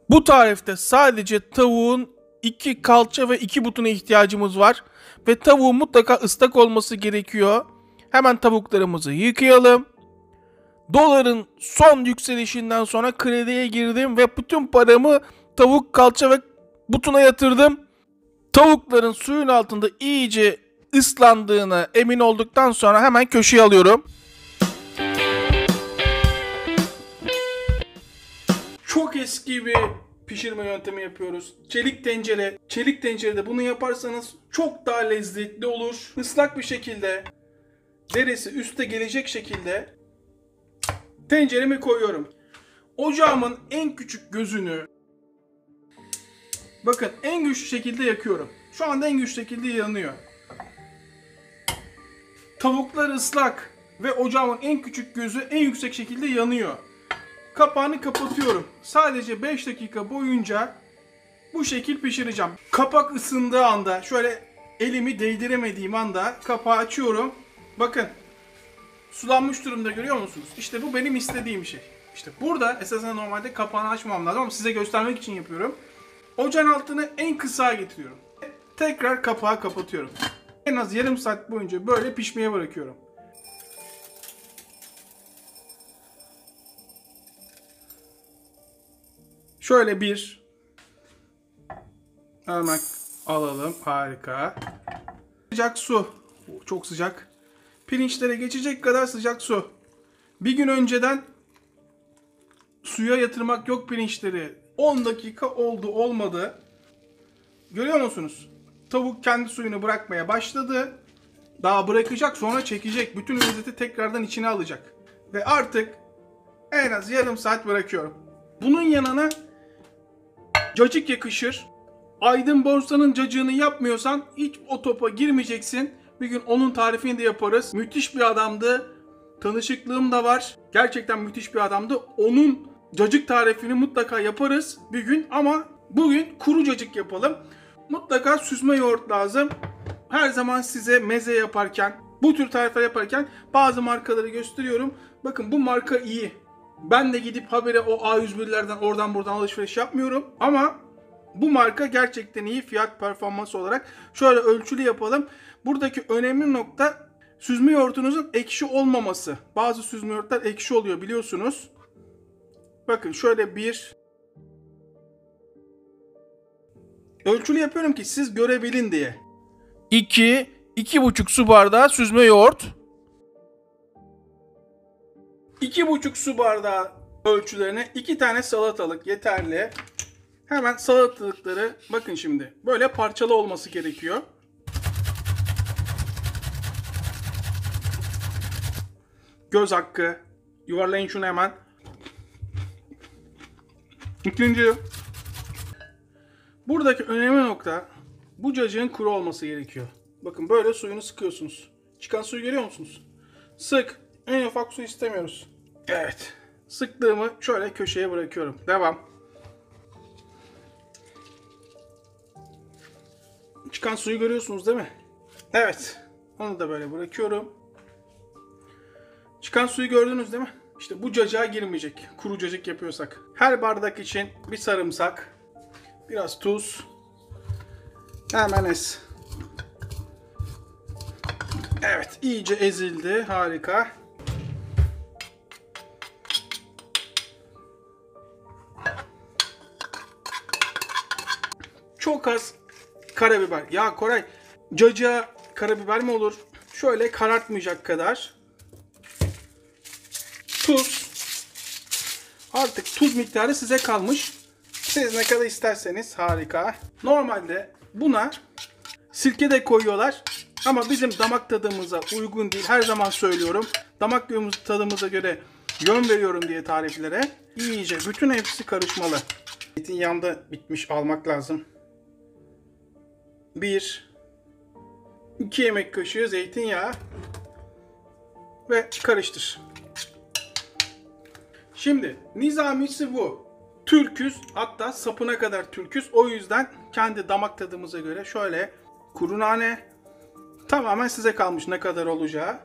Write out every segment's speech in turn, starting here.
Bu tarifte sadece tavuğun 2 kalça ve 2 butuna ihtiyacımız var. Ve tavuğun mutlaka ıslak olması gerekiyor. Hemen tavuklarımızı yıkayalım. Doların son yükselişinden sonra krediye girdim ve bütün paramı tavuk kalça ve butuna yatırdım. Tavukların suyun altında iyice ıslandığına emin olduktan sonra hemen köşeye alıyorum. Çok eski bir pişirme yöntemi yapıyoruz. Çelik tencere. Çelik tencerede bunu yaparsanız çok daha lezzetli olur. Islak bir şekilde, derisi üste gelecek şekilde tenceremi koyuyorum. Ocağımın en küçük gözünü bakın en güçlü şekilde yakıyorum. Şu anda en güçlü şekilde yanıyor. Tavuklar ıslak ve ocağımın en küçük gözü en yüksek şekilde yanıyor. Kapağını kapatıyorum. Sadece 5 dakika boyunca bu şekil pişireceğim. Kapak ısındığı anda, şöyle elimi değdiremediğim anda kapağı açıyorum. Bakın sulanmış durumda, görüyor musunuz? İşte bu benim istediğim şey. İşte burada esasen normalde kapağını açmam lazım ama size göstermek için yapıyorum. Ocağın altını en kısa getiriyorum. Tekrar kapağı kapatıyorum. En az yarım saat boyunca böyle pişmeye bırakıyorum. Şöyle bir hemen alalım. Harika. Sıcak su. Çok sıcak. Pirinçlere geçecek kadar sıcak su. Bir gün önceden suya yatırmak yok pirinçleri. 10 dakika oldu olmadı. Görüyor musunuz? Tavuk kendi suyunu bırakmaya başladı. Daha bırakacak, sonra çekecek. Bütün lezzeti tekrardan içine alacak. Ve artık en az yarım saat bırakıyorum. Bunun yanına cacık yakışır. Aydın Borsa'nın cacığını yapmıyorsan hiç o topa girmeyeceksin. Bir gün onun tarifini de yaparız. Müthiş bir adamdı. Tanışıklığım da var. Gerçekten müthiş bir adamdı. Onun cacık tarifini mutlaka yaparız bir gün ama bugün kuru cacık yapalım. Mutlaka süzme yoğurt lazım. Her zaman size meze yaparken, bu tür tarifler yaparken bazı markaları gösteriyorum. Bakın bu marka iyi. Ben de gidip habire o A101'lerden oradan buradan alışveriş yapmıyorum. Ama bu marka gerçekten iyi fiyat performans olarak. Şöyle ölçülü yapalım. Buradaki önemli nokta süzme yoğurtunuzun ekşi olmaması. Bazı süzme yoğurtlar ekşi oluyor biliyorsunuz. Bakın şöyle bir ölçülü yapıyorum ki siz görebilin diye. 2,5 su bardağı süzme yoğurt. 2,5 su bardağı ölçülerine 2 tane salatalık yeterli. Hemen salatalıkları bakın şimdi böyle parçalı olması gerekiyor. Göz hakkı. Yuvarlayın şunu hemen. İkinci. Buradaki önemli nokta bu cacığın kuru olması gerekiyor. Bakın böyle suyunu sıkıyorsunuz. Çıkan suyu görüyor musunuz? Sık. En ufak su istemiyoruz. Evet. Sıktığımı şöyle köşeye bırakıyorum. Devam. Çıkan suyu görüyorsunuz değil mi? Evet. Onu da böyle bırakıyorum. Çıkan suyu gördünüz değil mi? İşte bu cacığa girmeyecek. Kuru cacık yapıyorsak. Her bardak için bir sarımsak. Biraz tuz. Hemen ez. Evet. İyice ezildi. Harika. Çok az karabiber. Ya Koray, cacığa karabiber mi olur? Şöyle karartmayacak kadar. Tuz. Artık tuz miktarı size kalmış. Siz ne kadar isterseniz harika. Normalde buna sirke de koyuyorlar. Ama bizim damak tadımıza uygun değil. Her zaman söylüyorum. Damak tadımıza göre yön veriyorum diye tariflere. İyice bütün hepsi karışmalı. Zeytinyağım da bitmiş, almak lazım. 2 yemek kaşığı zeytinyağı ve karıştır. Şimdi nizamisi bu. Türküz, hatta sapına kadar Türküz. O yüzden kendi damak tadımıza göre şöyle kuru nane, tamamen size kalmış ne kadar olacağı.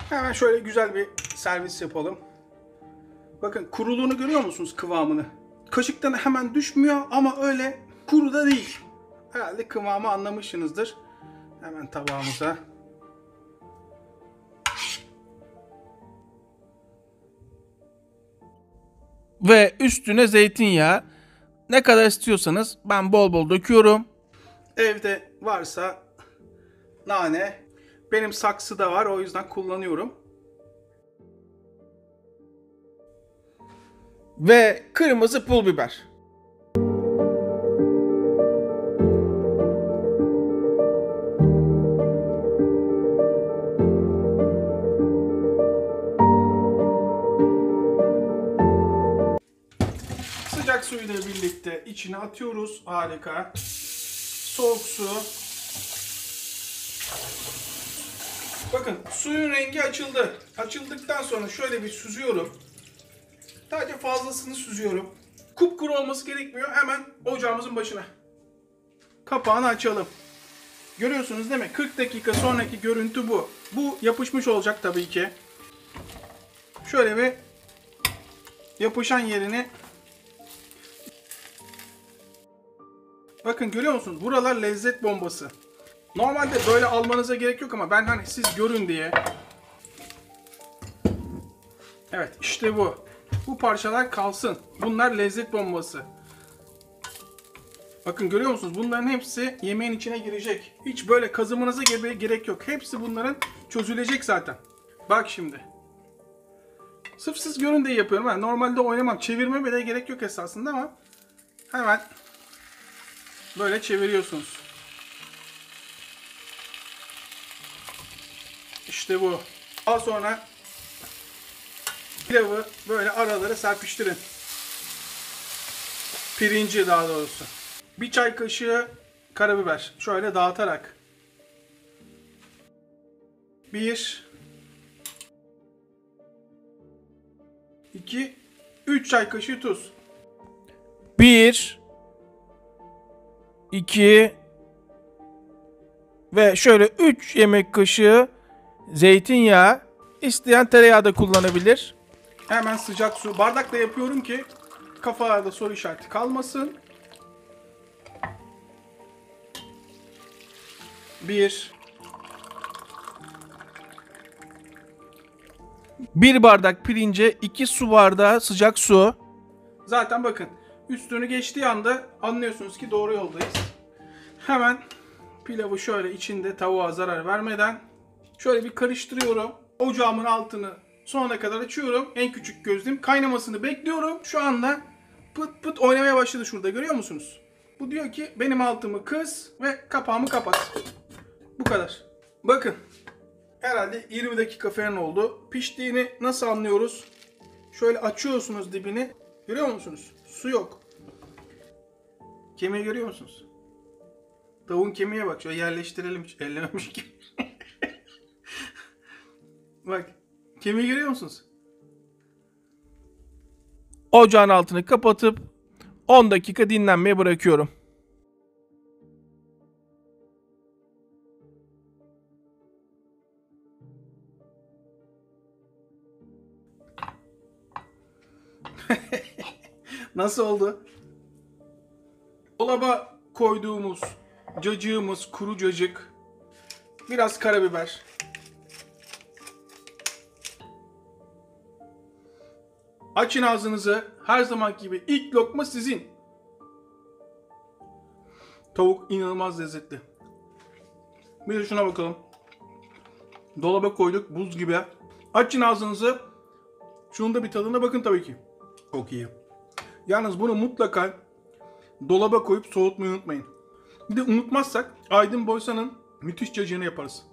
Hemen şöyle güzel bir servis yapalım. Bakın kuruluğunu görüyor musunuz, kıvamını? Kaşıktan hemen düşmüyor ama öyle kuru da değil. Herhalde kıvamı anlamışsınızdır. Hemen tabağımıza. Ve üstüne zeytinyağı. Ne kadar istiyorsanız, ben bol bol döküyorum. Evde varsa nane. Benim saksıda var, o yüzden kullanıyorum. Ve kırmızı pul biber. Sıcak suyla birlikte içine atıyoruz. Harika. Soğuk su. Bakın suyun rengi açıldı. Açıldıktan sonra şöyle bir süzüyorum. Sadece fazlasını süzüyorum. Kupkuru olması gerekmiyor. Hemen ocağımızın başına. Kapağını açalım. Görüyorsunuz değil mi? 40 dakika sonraki görüntü bu. Bu yapışmış olacak tabii ki. Şöyle bir yapışan yerini. Bakın görüyor musunuz? Buralar lezzet bombası. Normalde böyle almanıza gerek yok ama ben hani siz görün diye. Evet, işte bu. Bu parçalar kalsın. Bunlar lezzet bombası. Bakın görüyor musunuz? Bunların hepsi yemeğin içine girecek. Hiç böyle kazımanıza gerek yok. Hepsi bunların çözülecek zaten. Bak şimdi. Sırf siz görün diye yapıyorum. Ben normalde oynamam. Çevirme bile gerek yok esasında ama hemen böyle çeviriyorsunuz. İşte bu. Daha sonra pilavı böyle aralara serpiştirin. Pirinci daha doğrusu. Bir çay kaşığı karabiber. Şöyle dağıtarak. 1 2 3 çay kaşığı tuz. 1 2 ve şöyle 3 yemek kaşığı zeytinyağı. İsteyen tereyağı da kullanabilir. Hemen sıcak su. Bardakla yapıyorum ki kafalarda soru işareti kalmasın. 1 bardak pirince 2 su bardağı sıcak su. Zaten bakın üstünü geçtiği anda anlıyorsunuz ki doğru yoldayız. Hemen pilavı şöyle içinde tavuğa zarar vermeden şöyle bir karıştırıyorum. Ocağımın altını sonuna kadar açıyorum. En küçük gözlem. Kaynamasını bekliyorum. Şu anda pıt pıt oynamaya başladı şurada. Görüyor musunuz? Bu diyor ki benim altımı kıs ve kapağımı kapat. Bu kadar. Bakın. Herhalde 20 dakika falan oldu. Piştiğini nasıl anlıyoruz? Şöyle açıyorsunuz dibini. Görüyor musunuz? Su yok. Kemiği görüyor musunuz? Tavuğun kemiğe bak. Şöyle yerleştirelim. Hiç ellememiş gibi. Bak. Kemiği görüyor musunuz? Ocağın altını kapatıp 10 dakika dinlenmeye bırakıyorum. Nasıl oldu? Dolaba koyduğumuz cacığımız, kuru cacık, biraz karabiber, açın ağzınızı, her zamanki gibi ilk lokma sizin. Tavuk inanılmaz lezzetli. Bir de şuna bakalım. Dolaba koyduk buz gibi. Açın ağzınızı. Şunun da bir tadına bakın tabii ki. Çok iyi. Yalnız bunu mutlaka dolaba koyup soğutmayı unutmayın. Bir de unutmazsak Aydın Boysan'ın müthiş cacığını yaparız.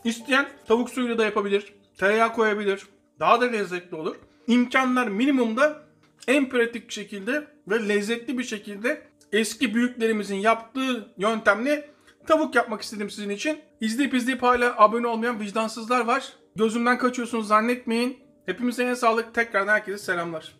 İsteyen tavuk suyuyla da yapabilir. Tereyağı koyabilir. Daha da lezzetli olur. İmkanlar minimumda en pratik şekilde ve lezzetli bir şekilde eski büyüklerimizin yaptığı yöntemle tavuk yapmak istedim sizin için. İzleyip hala abone olmayan vicdansızlar var. Gözümden kaçıyorsunuz zannetmeyin. Hepimize en sağlık. Tekrardan herkese selamlar.